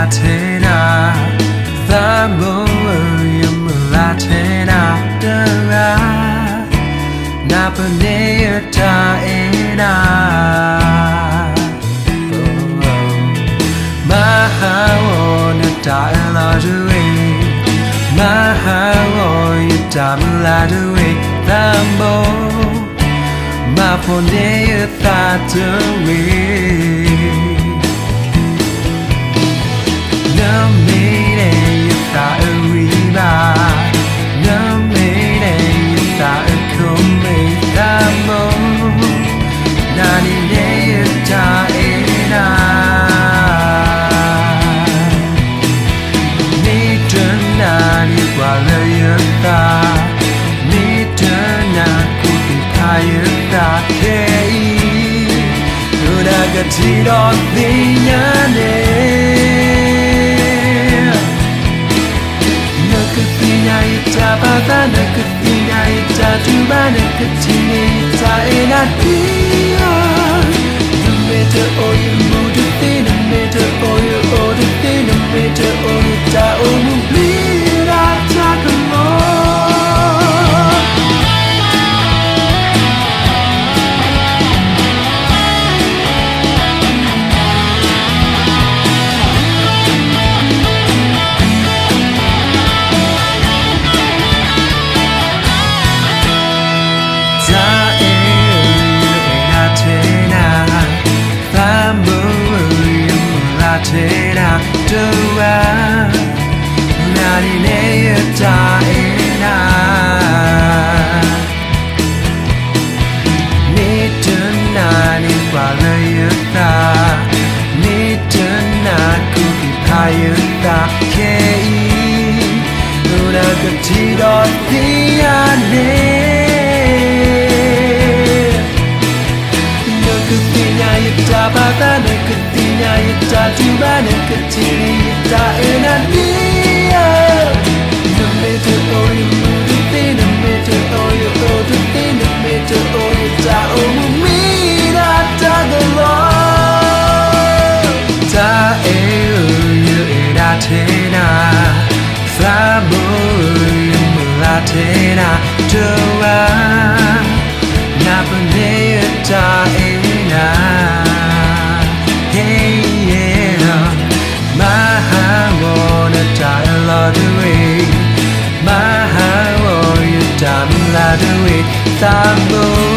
Latena, Thambo, Latena, Napanea Taena, Mahawana Dialogue, Mahawana Dialogue, Thambo, Maponea Thataway. Tiro Vignane Nukatina ita bata Nukatina ita tuba Nukatina ita enatia Numeta oyu mudu te Numeta oyu odu te Numeta oyu ta omu blira takamo Latena, Dua, Narinea Taena, Nitunani Walayuta, Nituna Kuki Payuta, Kei, Unagatido Tiane. Bata nukatina ita tuba nukatini ita enania Numeta oyu mudu te Numeta oyu odu te Numeta oyu ta umumira tagalo Ta eyu edatena Flamu yu mulatena Dua Napanea taena Thambo